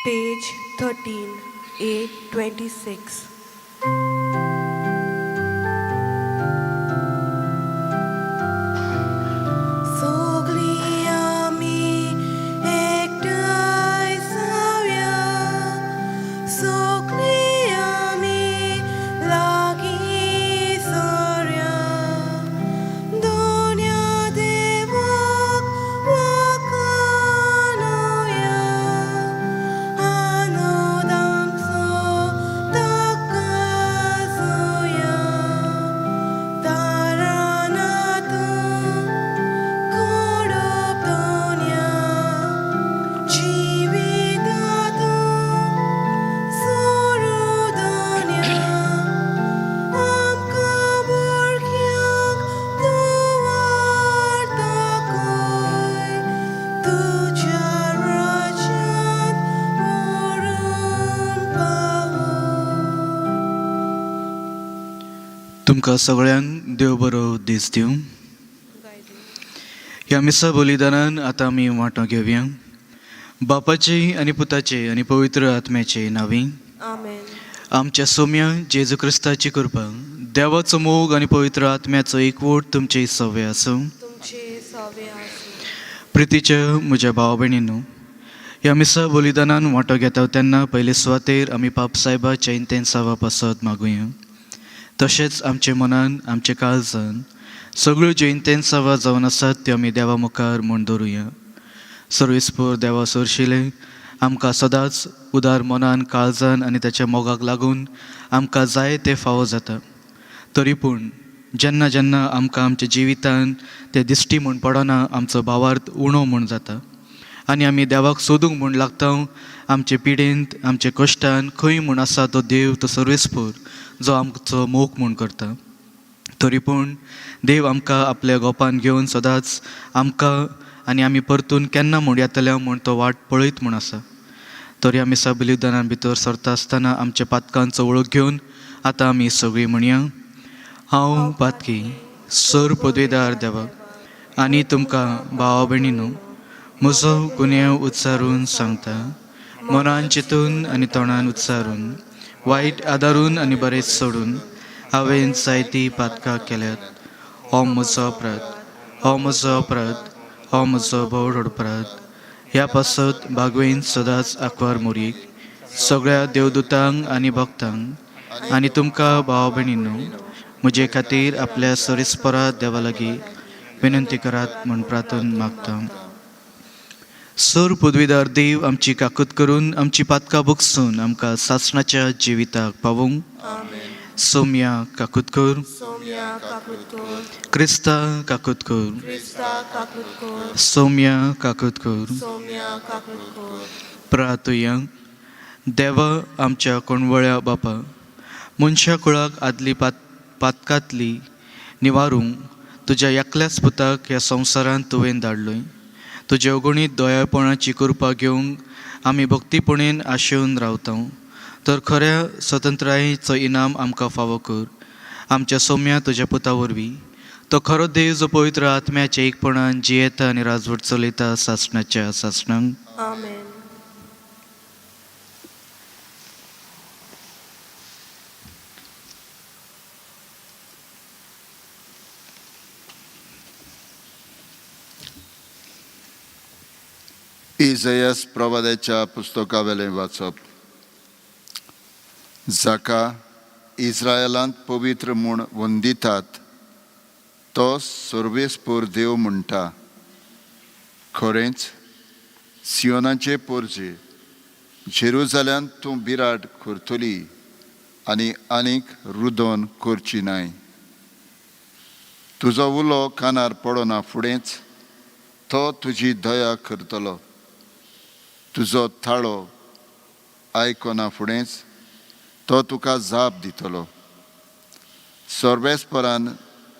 Page 13, A26. तुमकां सगळ्यांक देव बरो दीस दिवं. ह्या मिसा बलिदानान आतां आमी वांटो घेवया. बापाचे आनी पुताचे आनी पवित्र आत्म्याचे नांवी. आमेन. आमच्या सौम्या जेजू क्रिस्ताची कृपा, देवाचो मोग आनी पवित्र आत्म्याचो एकवट तुमचे सवे आसूं. तुमचे सवे आसूं. प्रितीच्या म्हज्या भाव भयणींनो, ह्या मिसा बलिदानान वांटो घेता तेन्ना पयले सुवातेर आमी पाप सायबाच्या इंतेंसावा पासत मागुया. तशेंच आमचे मनान आमचे काळजान सगळ्यो ज्यो इंतेंसावा जावन आसात त्यो आमी देवा मुखार म्हूण दवरुया. सर्वेस्पर देवा सरशिले आमकां सदांच उदार मनान काळजान आनी त्याच्या मोगाक लागून आमकां जाय ते फावो जाता. तरी पूण जेन्ना जेन्ना आमकां आमच्या जिवितान ते दिश्टी म्हूण पडना, आमचो भावार्थ उणो म्हूण जाता आनी आमी देवाक सोदूंक म्हूण लागता. आमचे पिडेंत आमचे कश्टान खंय म्हूण आसा तो देव, तो सर्वेस्पर जो आमचो मोग म्हूण करता. तरी पूण देव आमकां आपल्या गोपान घेवन सदांच आमकां आनी आमी परतून केन्ना म्हूण येतल्या म्हूण तो वाट पळयत म्हूण आसा. तरी आमी बलिदानान भितर सरता आसतना आमच्या पातकांचो वळख घेवन आतां आमी सगळीं म्हणया. हांव पातकी सर पदवेदार देवा आनी तुमकां भावा भयणीनो म्हजो गुन्यांव उच्चारून सांगता. मनान चिंतून आनी तोंडान उच्चारून, वायट आदारून आनी बरें सोडून हांवें जायती पातकां केल्यात. हो म्हजो अपराध, हो म्हजो अपराध, हो म्हजो व्हड अपराध. ह्या पासत भागवेन सदांच आंकवार मोरीक सगळ्या देवदूतांक आनी भक्तांक आनी तुमकां भाव भयणींनो म्हजे खातीर आपल्या सरीस्परा देवा लागीं विनंती करात म्हूण प्रार्थना मागता. सर पदवीदार देव आमची काकूत करून आमची पातकां भोगसून आमकां सासणाच्या जिविताक पावूंक. सौम्या काकूत कर, क्रिस्ता काकूत कर, सौम्या काकूत कर. प्रार्थुया. देवा आमच्या कोणवळ्या बापा, मनशा कुळाक आदली पातकांतली निवारूंक तुज्या एकल्याच पुताक ह्या संवसारांत तुवें धाडलोय. तुजे अगणीत दोयाळपणाची कृपा घेवंक आमी भक्तीपणेन आशेवन रावता. तर खऱ्या स्वतंत्रायेचो इनाम आमकां फावो कर. आमच्या सौम्या तुज्या पुता वरवीं तो खरो देव जो पवित्र आत्म्याच्या एकपणान जियेता आनी राजवट चलयता सासणाच्या सासणांक. आमेन. इसायास प्रवाद्याच्या पुस्तकावेलें वाचप. जाका इस्रायलांत पवित्र म्हूण वंदितात तो सर्वेस्पर देव म्हणटा. खरेंच सियोनाचे पोरजे, जेरुजाल्यांत तूं बिराड करतली आनी आनीक रुदोन करची नाय. तुजो उलो कानार पडना फुडेंच तो तुजी दया करतलो. तुजो थाळो आयकना फुडेंच तो तुका जाप दितलो. सर्वेस्परान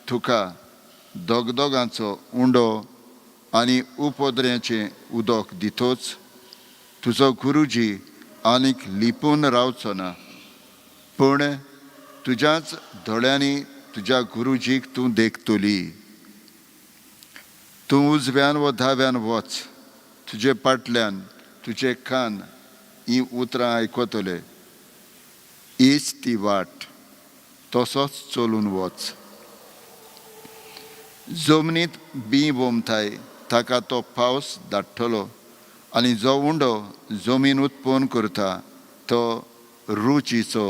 तुका दोगदोगांचो उंडो आनी उपद्र्याचें उदक दितोच तुजो गुरुजी आनीक लिपून रावचो ना. पूण तुज्याच दोळ्यांनी तुज्या गुरुजीक तूं देखतली. तूं उजव्यान व दाव्यान वच, तुजे फाटल्यान तुजे कान ही उतरां आयकतले. हीच ती वाट, तसोच चलून वच. जमनीत बी बोमताय ताका तो पावस धाडटलो, आनी जो उंडो जमीन उत्पन्न करता तो रुचीचो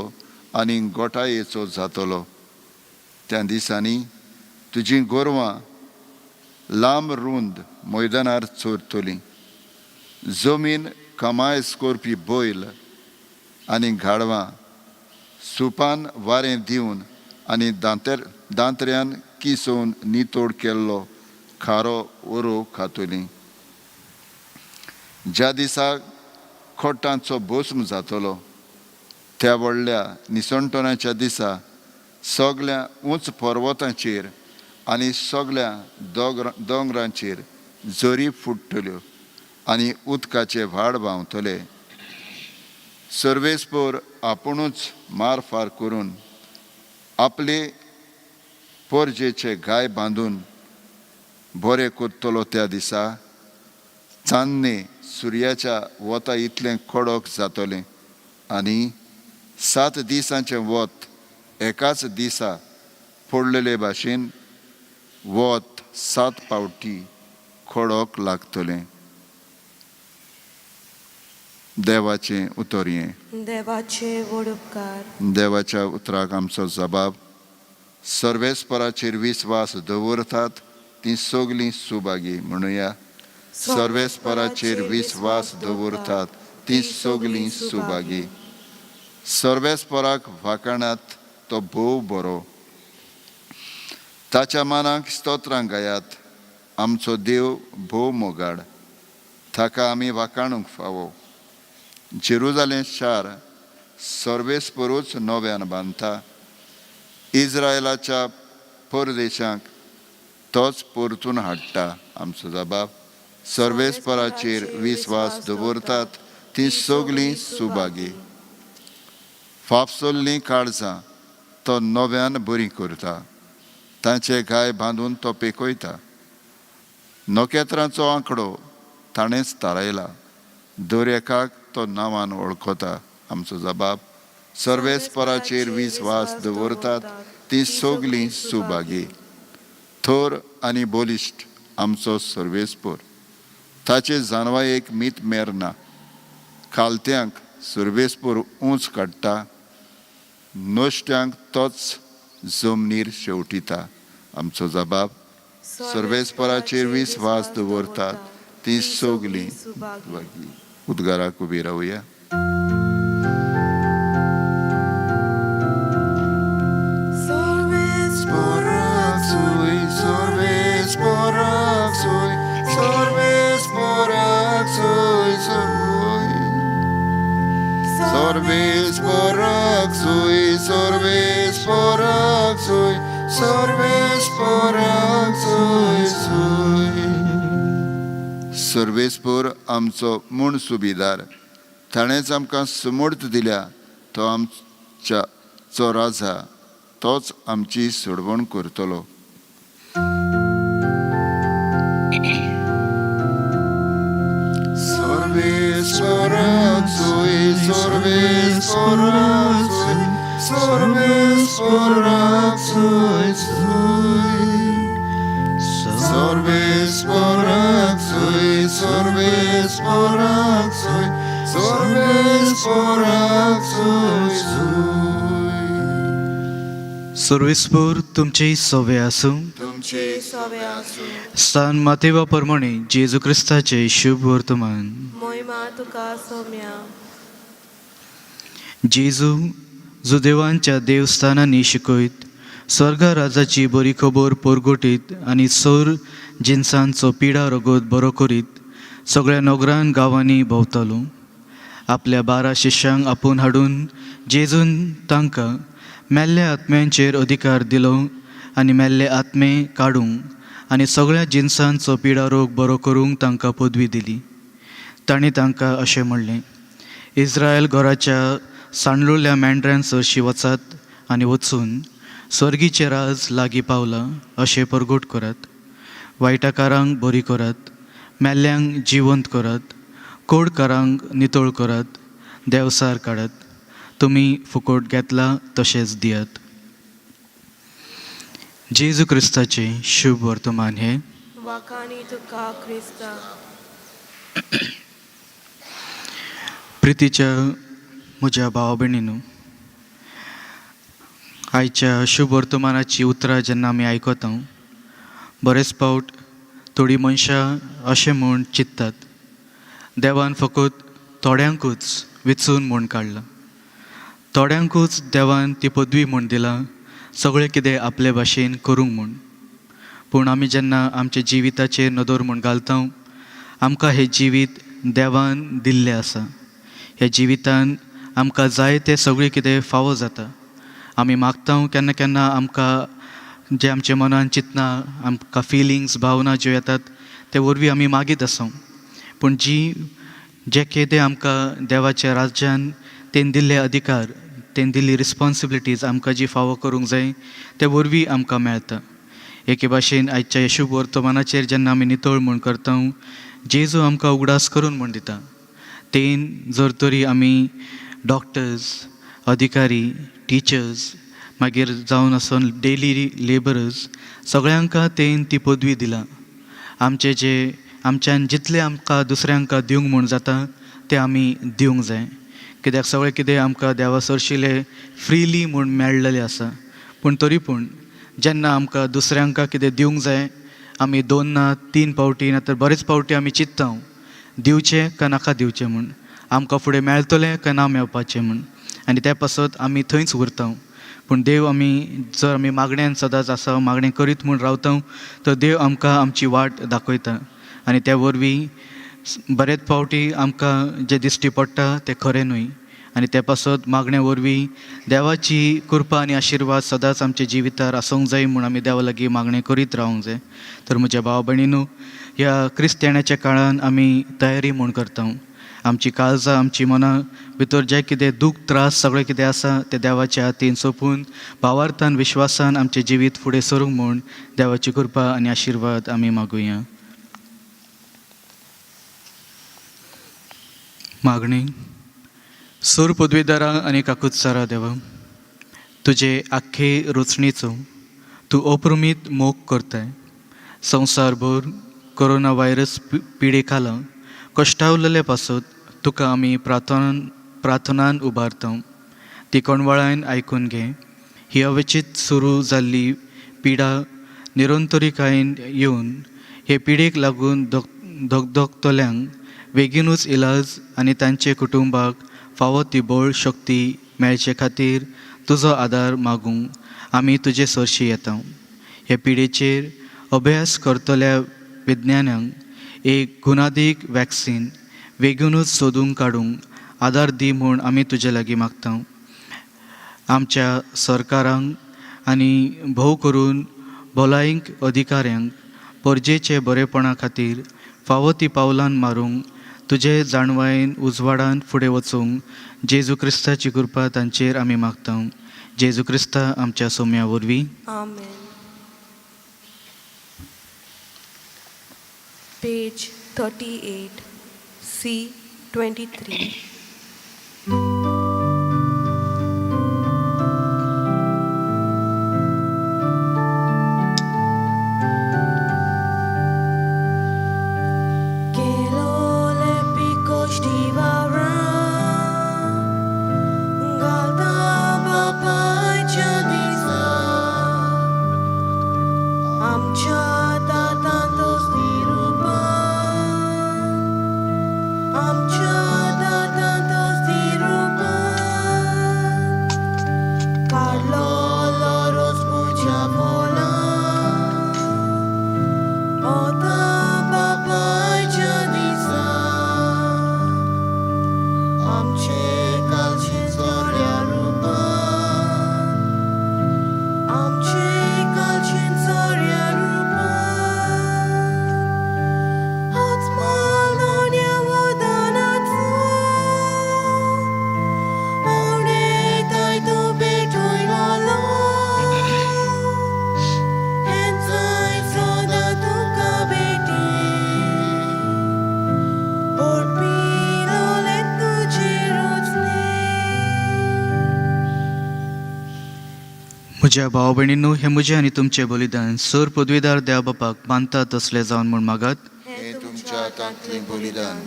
आनी गोठायेचो जातलो. त्या दिसांनी तुजीं गोरवां लांब रुंद मैदानार चोरतलीं. जमीन कमायस करपी बैल आनी गाडवां सुपान वारें दिवन आनी दांत्र्यान किसोवन नितोड केल्लो खारो ओरो खातलीं. ज्या दिसा खोटांचो भस्म जातलो त्या व्हडल्या निसंटोनाच्या दिसा सगळ्या उंच पर्वतांचेर आनी सगळ्या दोंगरांचेर झरी फुट्टल्यो आनी उदकाचे व्हाड व्हांवतले. सर्वेस्पर आपुणूच मारफार करून आपले पोरजेचे गाय बांदून बरें करतलो. त्या दिसा चान्ने सुर्याच्या वता इतलें कडक जातलें आनी 7 दिसांचें वत एकाच दिसा पडलेले भाशेन वत 7 पावटी कडक लागतलें. देवाचें उतर हें. देवाचे व्हड उपकार. देवाच्या उतराक आमचो जबाब. सर्वेस्पराचेर विस्वास दवरतात ती सगळीं सुभागी. म्हणुया, सर्वेस्पराचेर विस्वास दवरतात ती सगळीं सुभागी. सर्वेस्पराक वाखाणात तो भोव बरो. ताच्या मानाक स्तोत्रां गायात. आमचो देव भोव मोगाड, ताका आमी वाखाणूंक फावो. जेरुजालेम शार सर्वेस्परूच नव्यान बांदता. इस्रायलाच्या परदेशांक तोच परतून हाडटा. आमचो जबाब. सर्वेस्पराचेर विस्वास दवरतात ती सगळीं सुभागी. फापसोल्लीं काळजां तो नव्यान बरी करता. तांचे गाय बांदून तो पेकयता. नोकेत्रांचो आंकडो ताणेंच थारायला. दर्याकाक तो नांवान वळखता. आमचो जबाब. सर्वेस्पराचेर विस्वास दवरतात ती सगळीं सुभागी. थोर आनी बलिश्ट आमचो सर्वेस्पर. ताचे जानवायेक मीत मेरना. खालत्यांक सर्वेस्पर उंच काडटा. नोश्ट्यांक तोच जमनीर शेवटिता. आमचो जबाब. सर्वेस्पराचेर विस्वास दवरतात ती सगळीं सुभागी. उद्गाराक उबी रावया. सर्वेस्पर आमचो म्हूण सुबेदार. ताणेंच आमकां समर्थ दिल्या. तो आमचो राजा. तोच आमची सोडवण करतलो. सर्वेस्पर तुमचे सवे आसूं. सान मातेवा प्रमाणे जेजू क्रिस्ताचे शुभ वर्तमान. मोहिमा तुका सौम्या. जेजू जो देवांच्या देवस्थानांनी शिकयत स्वर्गा राजाची बरी खबर परगटीत आनी सौर जिन्सांचो पिडा रगत बरो करीत सगळ्या नगरान गांवांनी भोंवतालो. आपल्या 12 शिश्यांक आपूण हाडून जेजून तांकां मेल्ल्या आत्म्यांचेर अधिकार दिलो आनी मेल्ले आत्मे काडूंक आनी सगळ्या जिन्सांचो पिडा रोग बरो करूंक तांकां पदवी दिली. तांणी तांकां अशें म्हणलें, इस्रायल घराच्या सांडलोल्या मेंढऱ्यां सरशी वचात आनी वचून स्वर्गीचें राज लागीं पावलां अशें परगट करात. वायटाकारांक बरी करात, मेल्ल्यांक जिवंत करात, कोडकारांक नितळ करात, देवसार काडत. तुमी फुकट घेतला तशेंच दियात. जेजू क्रिस्ताचे शुभ वर्तमान हे. वाखाणी तुका क्रिस्ता. प्रितीच्या म्हज्या भावा भयणींनो, आयच्या शुभ वर्तमानाची उतरां जेन्ना आमी आयकता बरेच फावट थोडीं मनशां अशें म्हूण चिंततात, देवान फकत थोड्यांकूच वेंचून म्हूण काडलां, थोड्यांकूच देवान ती पदवी म्हूण दिलां, सगळें कितें आपले भाशेन करूंक म्हूण. पूण आमी जेन्ना आमच्या जिविताचेर नदर म्हूण घालता, आमकां हें जिवीत देवान दिल्लें आसा. ह्या जिवितान आमकां जाय तें सगळें कितें फावो जाता. आमी मागता केन्ना केन्ना आमकां जे आमच्या मनान चिंतना, आमकां फिलिंग्स भावना ज्यो येतात ते वरवीं आमी मागीत आसा. पूण जे कितें आमकां देवाच्या राज्यान तें दिल्ले अधिकार, तें दिल्ली रिस्पॉन्सिबिलिटीज आमकां जी फावो करूंक जाय ते वरवीं आमकां मेळटा. एके भाशेन आयच्या शुभ वर्तमानाचेर जेन्ना आमी नितळ म्हूण करता, जेजू आमकां उगडास करून म्हूण दिता. तें जर तरी आमी डॉक्टर्स, अधिकारी, टिचर्स, मागीर जावन आसून डेली लेबरर्स, सगळ्यांका तें ती पदवी दिला. आमच्यान जितलें आमकां दुसऱ्यांक दिवंक म्हूण जाता तें आमी दिवंक जाय. कित्याक सगळें कितें आमकां देवा सरशिलें फ्रिली म्हूण मेळ्ळेलें आसा. पूण तरी पूण जेन्ना आमकां दुसऱ्यांक कितें दिवंक जाय, आमी 2 ना 3 फावटी ना तर बरेच फावटी आमी चिंतता दिवचें काय नाका दिवचें म्हूण, आमकां फुडें मेळटलें काय ना मेळपाचें म्हूण, आनी त्या पासत आमी थंयच उरता. पूण देव जर आमी मागण्यांत सदांच आसा, मागणें करीत म्हूण रावता, तर देव आमकां आमची वाट दाखयता. आनी त्या वरवीं बरेच फावटी आमकां जें दिश्टी पडटा तें खरें न्हय. आनी त्या पासत मागण्या वरवीं देवाची कृपा आनी आशिर्वाद सदांच आमच्या जिवितार आसूंक जाय म्हूण आमी देवा लागीं मागणें करीत रावंक जाय. तर म्हज्या भावा भयणीनो, ह्या क्रिस्ताण्याच्या काळान आमी तयारी म्हूण करता. आमची काळजां, आमची मनां भितर जें कितें दूख त्रास सगळें कितें आसा तें देवाच्या हातीन सोंपून भावार्थान विश्वासान आमचें जिवीत फुडें सरूंक म्हूण देवाची कृपा आनी आशिर्वाद आमी मागुया. मागणी. सूर पदवीदारा आनी काकुत्सारा देवा, तुजे आख्खे रचणेचो तूं अप्रमीत मोग करताय. संवसारभर कोरोना व्हायरस पिडे खाला कश्टावलेले पासत तुका आमी प्रार्थनान उबारता. ती कोणवळान आयकून घे. ही अवचित सुरू जाल्ली पिडा निरंतरीकायेन येवन हे पिडेक लागून धगधगतल्यांक बेगीनूच इलाज आनी तांचे कुटुंबाक फावो ती बळ शक्ती मेळचे खातीर तुजो आदार मागूंक आमी तुजे सरशी येता. हे पिडेचेर अभ्यास करतल्या विज्ञानांक एक गुणादीक वॅक्सीन बेगीनूच सोदून काडूंक आदार दी म्हूण आमी तुजे लागीं मागता. आमच्या सरकारांक आनी भोव करून भलायक अधिकाऱ्यांक परजेचे बरेपणा खातीर फावो ती पावलां मारूंक तुजे जाणवायेन उजवाडान फुडें वचूंक जेजू क्रिस्ताची कृपा तांचेर आमी मागता. जेजू क्रिस्ता आमच्या सोम्या वरवीं. आमेन. Page 38 C 23. आमच्या दातान म्हज्या भाव भयणींनो, हे म्हजें आनी तुमचें बलिदान सर पदवीदार देवा बापाक मानता तसलें जावन म्हूण मागात. हे तुमच्या हातांतलें बलिदान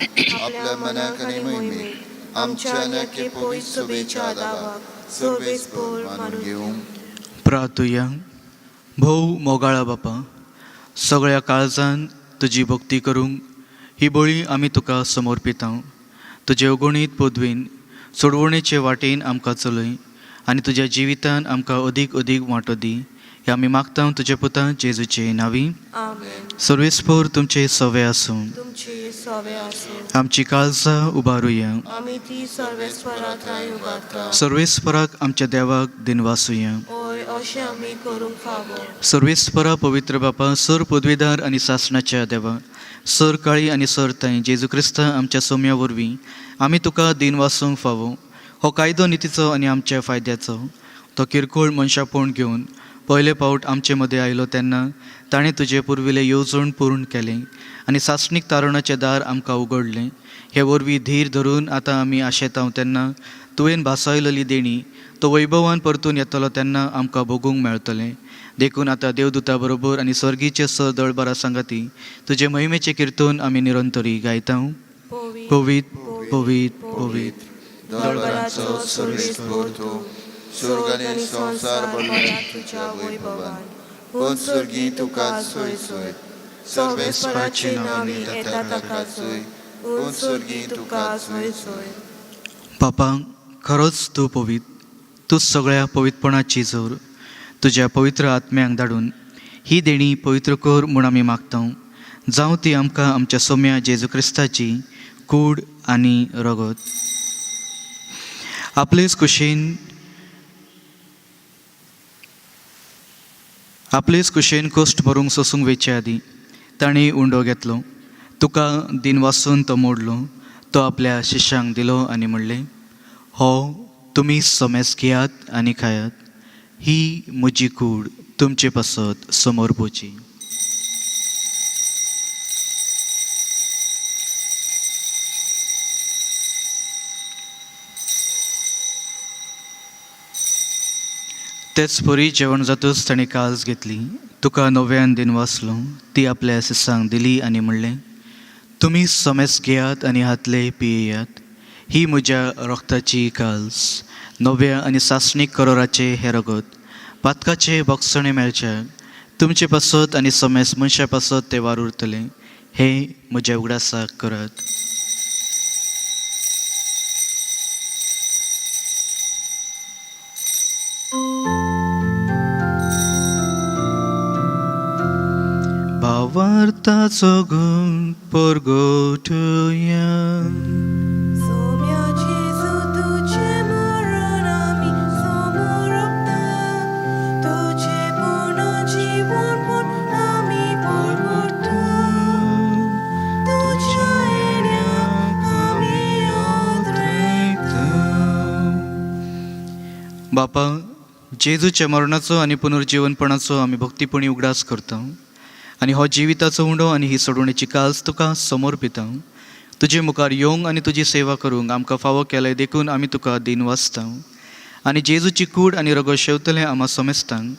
आपल्या मनाक आनी मोहिमेक आमच्या नखे पवित्र सभेच्या आदाराक सर्वेस्पर मानून घेवंक. प्रार्थुया. भोव मोगाळा बापा, सगळ्या काळजान तुजी भक्ती करूंक ही बळी आमी तुका समर्पितां. तुजे अगणीत पदवीन सोडवणेचे वाटेन आमकां चलय आनी तुज्या जिवितान आमकां अदीक अदीक वांटो दी. हे आमी मागता तुज्या पुता जेजूचे नांवी. आमेन. सर्वेस्पर तुमचे सवे आसूं. तुमचे सवे आसूं. आमची काळजां उबारुया. आमी ती सर्वेस्पराक उबारता. सर्वेस्पराक आमच्या देवाक दिनवासुया. ओय अशें आमी करूंक फावो. सर्वेस्परा पवित्र बापा, सर पदवीदार आनी सासणाच्या देवा, सर काळी आनी सर ताई जेजू क्रिस्ता आमच्या सोम्या वरवीं आमी तुका दिन वासूंक फावो. हो कायदो नितीचो आनी आमच्या फायद्याचो. तो किरकोळ मनशापण घेवन पयले फावट आमचे मदें आयलो तेन्ना ताणें तुजे पुर्विले येवजण पूर्ण केलें आनी सासणीक तारणाचें दार आमकां उगडलें. हे वरवीं धीर धरून आतां आमी आशेतांव तेन्ना तुवें भासायलेली देणी तो वैभवान परतून येतलो तेन्ना आमकां भोगूंक मेळटलें. देखून आतां देवदुता बरोबर आनी स्वर्गीचे सर दळबारा सांगाती तुजे महिमेचे किर्तन आमी निरंतरी गायता. पवित पवित पवित दळबराचो सर्वेस्पर तूं, स्वर्ग आनी संवसार भरला तुज्या वैभवान. पूण सर्गी तुका सोय सोय, सर्वेस्पराचे नांवी येता ताका सोय. पूण सर्गी तुका सोय सोय. बापा, खरोच तूं पवित, तूं सगळ्या पवित्रपणाची जोर. तुज्या पवित्र आत्म्याक धाडून ही देणी पवित्र कर म्हूण आमी मागता. जावं ती आमकां आमच्या सोम्या जेजू क्रिस्ताची कूड आनी रगत. आपलेच कुशेन कोश्ट भरूंक सोसूंक वेचे आदी ताणें उंडो घेतलो. तुका दिन वासून तो मोडलो. तो आपल्या शिश्यांक दिलो आनी म्हणलें, हो तुमी सोमेस घेयात आनी खायात. ही म्हजी कूड तुमचे पासत समोर पोची. तेच परी जेवण जातूच ताणें काल्स घेतली. तुका नव्यान दिन वाचलो. ती आपल्या शिसांक दिली आनी म्हणलें, तुमी सोमेस घेयात आनी हातले पियेयात. ही म्हज्या रक्ताची काल्स, नव्या आनी सासणीक करोराचे हे रगत. पातकाचे भक्षणे मेळच्याक तुमचे पासत आनी सोमेस मनशा पासत ते वार उरतले. हे म्हज्या उगडासाक करात. भावार्थाचो गुण परगोटुया. सोम्या जेजू तुझे मरण आमी समोर रखता. तुझे पूर्ण जीवन पण आमी परगोटता. तुझ्या येण्याक आमी ओद्रेकता. बापा, जेजूच्या मरणाचो आनी पुनर्जीवनपणाचो आमी भक्तीपणी उगडास करता आनी हो जिविताचो उंडो आनी ही सोडवणेची काल्स तुका समर्पिता. तुजे मुखार येवंक आनी तुजी सेवा करूंक आमकां फावो केले देखून आमी तुका दिन वाचता आनी जेजूची कूड आनी रगत शेवतले आम्हा समेस्तांक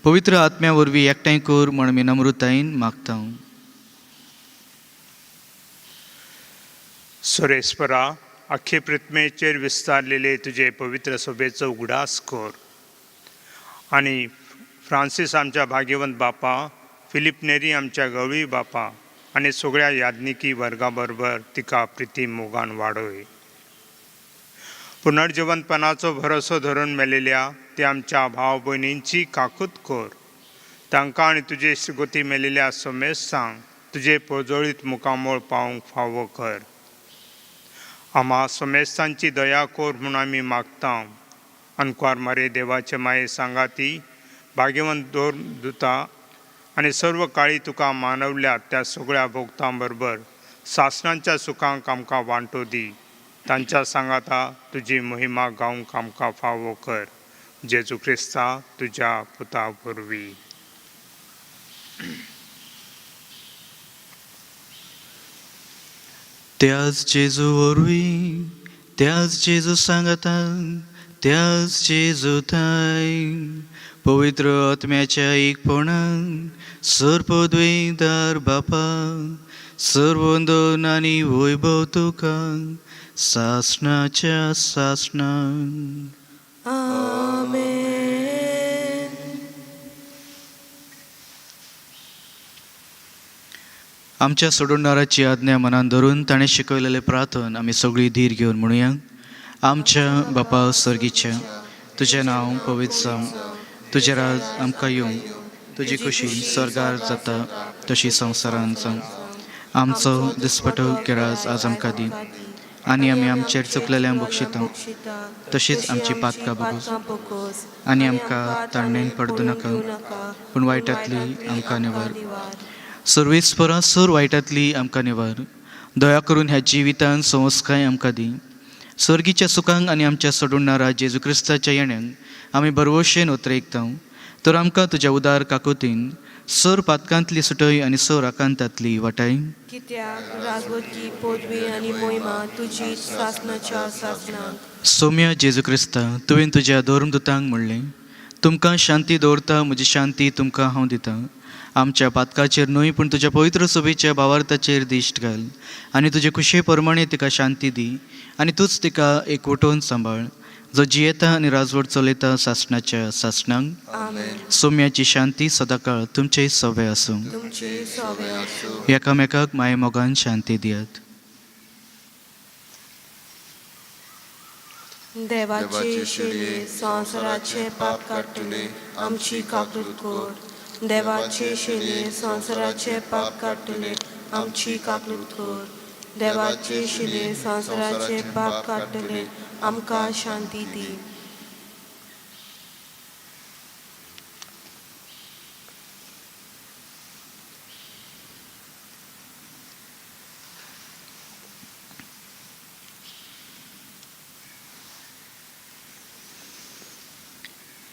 पवित्र आत्म्या वरवीं एकठांय कर म्हण आमी नम्रतायेन मागता. सुरेस्परा, अख्खे पृथ्वीचेर विस्तारलेले तुजे पवित्र सभेचो उगडास कर आनी फ्रांसीस आमच्या भाग्यवंत बापा, फिलिप नेरी आमच्या गवळी बापा आनी सगळ्या याज्ञिकी वर्गा बरोबर तिका प्रिती मोगान वाडय. पुनर्जीवनपणाचो भरोसो धरून मेलेल्या ते आमच्या भाव भयणींची काकूत कर. तांकां आनी तुजे श्रीगोती मेलेल्या सोमेसांक तुजे पळजोळीत मुखामोळ पावंक फावो कर. आम्हा सोमेसांची दया कर म्हूण आमी मागता. अनक्वार मारे देवाचे माये सांगाती, भाग्यवंत दूता आनी सर्व काळी तुका मानवल्या त्या सगळ्या भोगतां बरोबर सासणांच्या सुखांक आमकां वांटो दी. तांच्या सांगाता तुजी महिमा गावंक आमकां फावो कर. जेजू क्रिस्ता तुज्या पुता वरवीं. त्याच जेजू वरवीं, त्याच जेजू सांगाता, त्याच जेजू थाय पवित्र आत्म्याच्या एकपणान सर्पद्वैदार बापा सर्वंदन आनी वैभव तुका सासणाच्या सासणान. आमेन. आमच्या सोडवणाराची आज्ञा मनान धरून ताणें शिकयलेले प्रार्थन आमी सगळीं धीर घेवन म्हणुया. आमच्या बापा सर्गीच्या तुजें नांव पवित्र जावं, तुजें राज आमकां येवं, तुजी खुशी स्वर्गार जाता तशी संवसारांत जावं. आमचो दिसपटो गिराज आज आमकां दी आनी आमी आमचेर चुकलेल्यांक बक्षिता तशीच आमची पातकां बगूस आनी आमकां तारणेन पडूं नाका पूण वायटांतली आमकां निवार. सर्वेस्परा सर वायटांतली आमकां निवार. दया करून ह्या जिवितांत संवस्काय आमकां दी. सर्गीच्या सुखांक आनी आमच्या सोडूणारा जेजू क्रिस्ताच्या येण्याक आमी बरवशेन उतरेकता. तर आमकां तुज्या उदार काकुतीन सर पातकांतली सुटय आनी सर आकांतांतली वाटाय. कित्याक राजवटी पदवी आनी मोहिमा तुजी सासणाच्या सासणांत. सौम्य जेजू क्रिस्ता तुवें तुज्या धर्मदुतांक म्हणलें, तुमकां शांती दवरता म्हजी शांती तुमकां हांव दितां. आमच्या पातकाचेर न्हय पूण तुज्या पवित्र सोबेच्या भावार्थाचेर दिश्ट घाल आनी तुजे कुशे प्रमाणे तिका शांती दी आनी तूच तिका एकवटून सांबाळ जो जियेता आनी राजवट चलयता सासणाच्या सासणांक. सौम्याची शांती सदाकाळ तुमचे सवे आसूं. एकामेकाक माये मोगान शांती दियात. देवाचे शिणे संवसाराचे पाप काडटले आमची काकूट कोर. देवाचे शिणे संवसाराचे पाप काडटले आमची काकूट कोर. देवाचे शिणे संवसाराचे पाप काडटले आमकां शांती दी.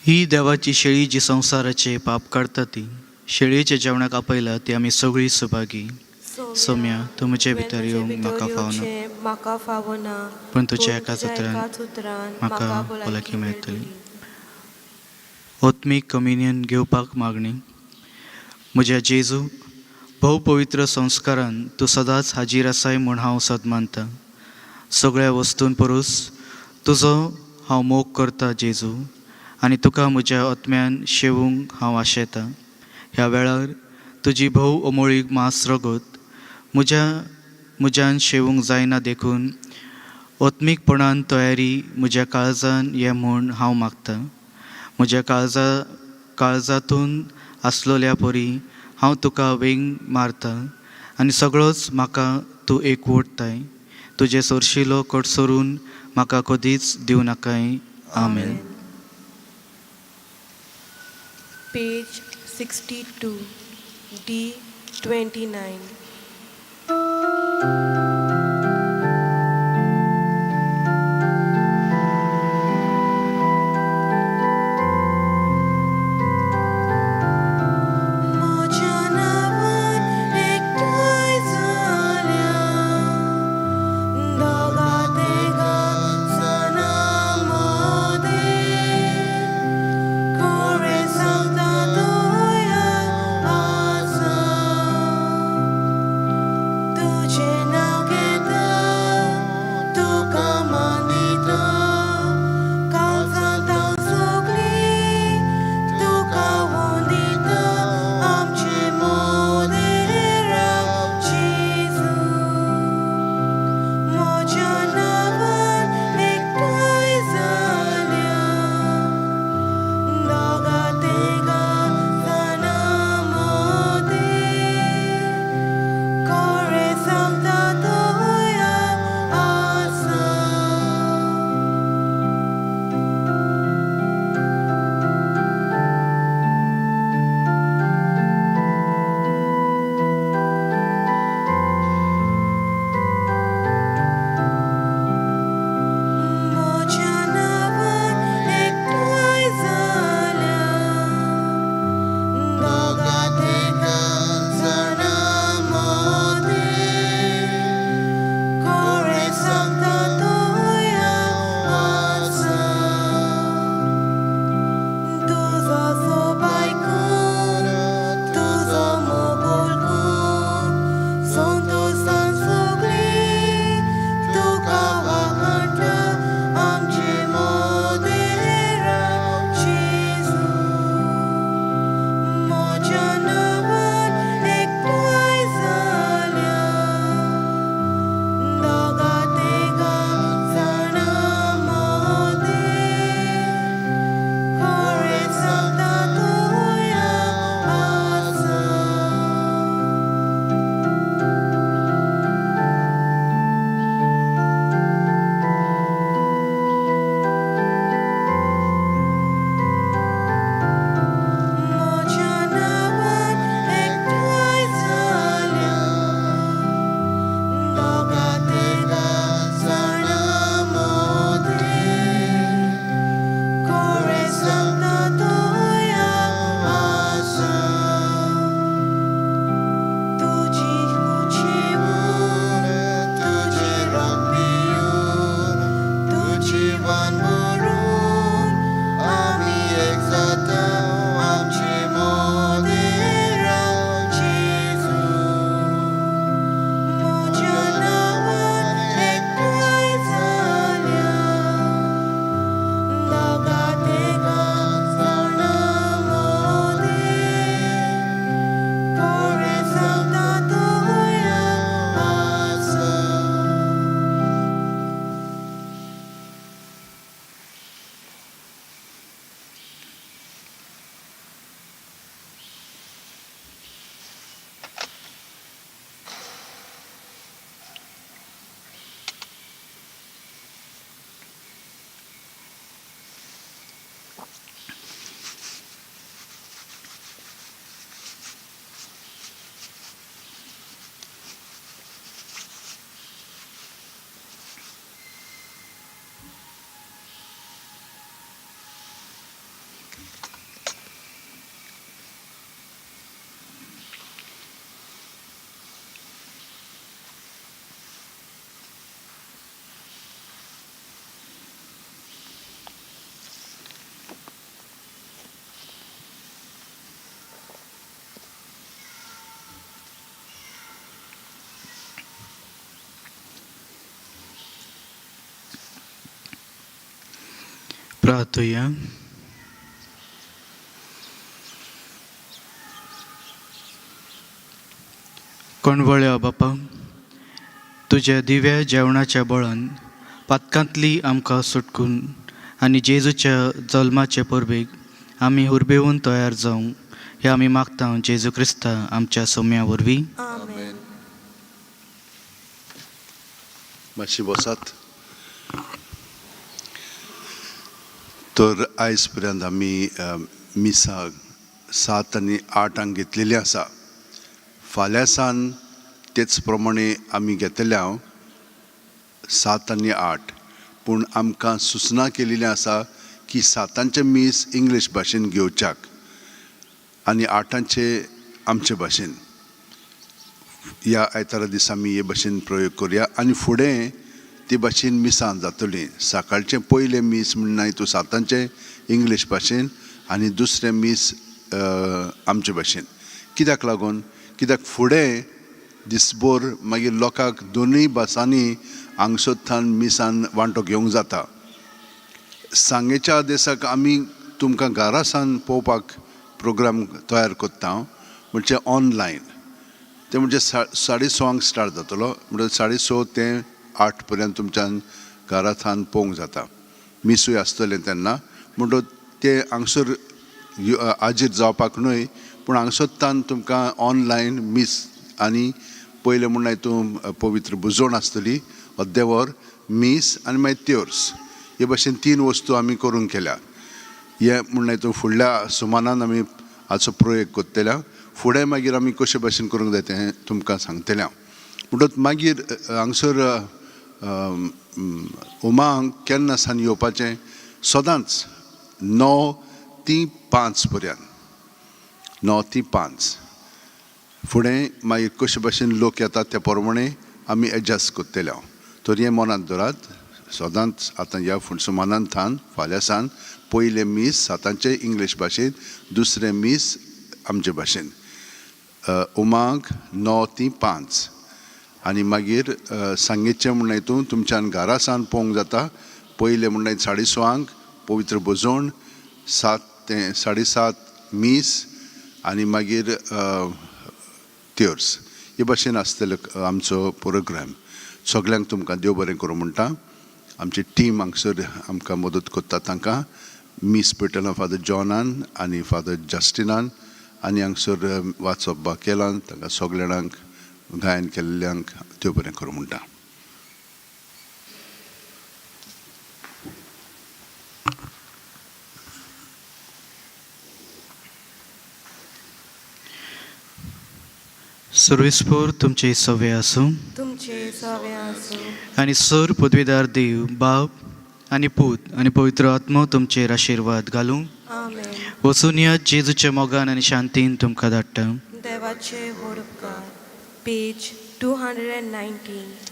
ही देवाची शेळी जी संवसाराचे पाप काडटा ती. शेळयेच्या जेवणाक आपयला ती आमी सगळीं सुभागी. सौम्या तूं म्हजे भितर येवंक म्हाका फावना पूण तुज्या एकाच उतरान म्हाका भलायकी मेळटली. ओत्मीक कम्युनियन घेवपाक मागणी. म्हज्या जेजू भोव पवित्र संस्कारान तूं सदांच हाजीर आसाय म्हूण हांव सदमानता. सगळ्या वस्तून परूस तुजो हांव मोग करता जेजू आनी तुका म्हज्या आत्म्यान शेवूंक हांव आशेता. ह्या वेळार तुजी भोव अमोळीक मास रगत म्हज्यान शेवूंक जायना देखून ओत्मीकपणान तयारी म्हज्या काळजान ये म्हूण हांव मागतां. म्हज्या काळजांतून आसलोल्या परी हांव तुका वेंग मारता आनी सगळोच म्हाका तूं एकवटताय. तुजे सोरशिलो कडसरून म्हाका कधीच दिवं नाकाय. आमेन. Page 62 D29. प्रार्थूया. कणवळ्या बापा, तुझ्या दिव्या जेवणाच्या बळान पातकांतली आमकां सुटकून आनी जेजूच्या जल्माचे परबेक आमी हुरबेवून तयार जावं हें आमी मागता जेजू क्रिस्ता आमच्या सोम्या वरवीं. आमेन. मातशी बसात. तर आयज पर्यंत आमी मिसाक 7 आनी 8 घेतलेली आसा. फाल्यां सान तेच प्रमाणे आमी घेतल्या 7 आनी 8. पूण आमकां सुचना केलेली आसा की 7 मीस इंग्लीश भाशेन घेवच्याक आनी 8 आमचे भाशेन. ह्या आयतारा दिसा आमी हे भाशेन प्रयोग करुया आनी फुडें ती भाशेन मिसां जातली. सकाळचें पयलें मीस म्हणना तूं 7 इंग्लीश भाशेन आनी दुसरें मीस आमचे भाशेन. कित्याक लागून? कित्याक फुडें दिसभर मागीर लोकांक दोनूय भासांनी हांगसोत्थान मिसान वांटो घेवंक जाता. सांगेच्या दिसाक आमी तुमकां घरा सावन पळोवपाक प्रोग्राम तयार कोत्ता म्हणजे ऑनलायन. ते म्हणजे 6:30 स्टार्ट जातलो. म्हणजे 6:30 ते 8 पर्यंत तुमच्यान घरांतल्यान पळोवंक जाता. मिसूय आसतलें तेन्ना. म्हणटच ते हांगसर हाजीर जावपाक न्हय पूण हांगसोत्तान तुमकां ऑनलायन मीस आनी पयलें म्हणल्यार तूं पवित्र बुजवण आसतली अद्देवर मीस आनी मागीर त्योर्स. हे भाशेन 3 वस्तू आमी करूंक केल्या. हे म्हणल्यार तूं फुडल्या सुमारान आमी हाचो प्रयोग कोत्तल्या. फुडें मागीर आमी कशे भाशेन करूंक जाय तें तुमकां सांगतल्या. म्हणटच मागीर हांगसर उमांक केन्ना सान येवपाचें? सदांच 9 ते 5 पर्यंत. 9 ते 5. फुडें मागीर कशे भाशेन लोक येतात त्या प्रमाणे आमी एडजस्ट कोत्तल्या. तर हें मनांत दवरात. सदांच आतां ह्या सुमारान थान फाल्यां सान पयलें मीस 7 इंग्लीश भाशेन, दुसरें मीस आमचे भाशेन. उमांक 9 ते 5. आनी मागीर सांगेचें म्हणल्यार हितून तुमच्यान घरा सावन पळोवंक जाता. पयलें म्हणल्यार 6:30 पवित्र बुजवण, 7 ते 7:30 मीस आनी मागीर त्योर्स. हे भाशेन आसतलो आमचो प्रोग्राम. सगल्यांक तुमकां देव बरें करूं म्हणटा. आमची टीम हांगसर आमकां मदत कोत्ता तांकां. मीस पेटलां फादर जॉनान आनी फादर जस्टिनान आनी हांगसर वाचप बाकेलान तांकां सगल्या जाणांक गायन केल्ल्यांक देव बरें करूं म्हणटा. सर्वेस्पोर तुमचे सवे आसूं. तुमचे सवे आसूं. आनी सर पदवीदार देव बाप आनी पूत आनी पवित्र आत्मो तुमचेर आशिर्वाद घालूं. आमेन. वचून या जेजूच्या मोगान आनी शांतीन तुमकां धाडटा. देवाचे व्हड उपकार. Page 219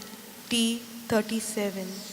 T37.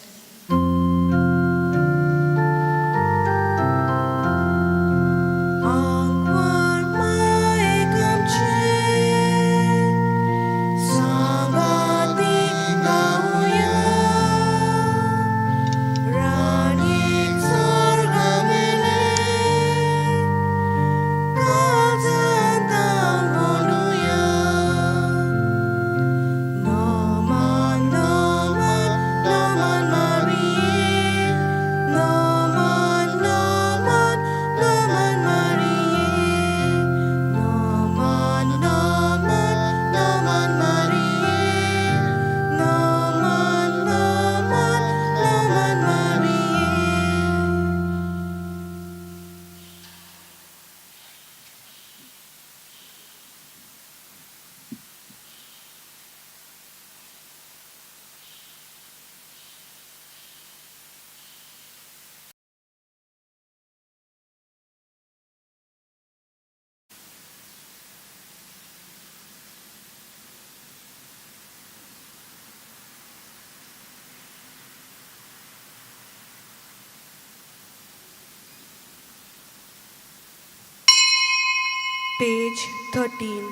Page 13,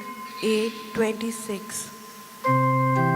A26.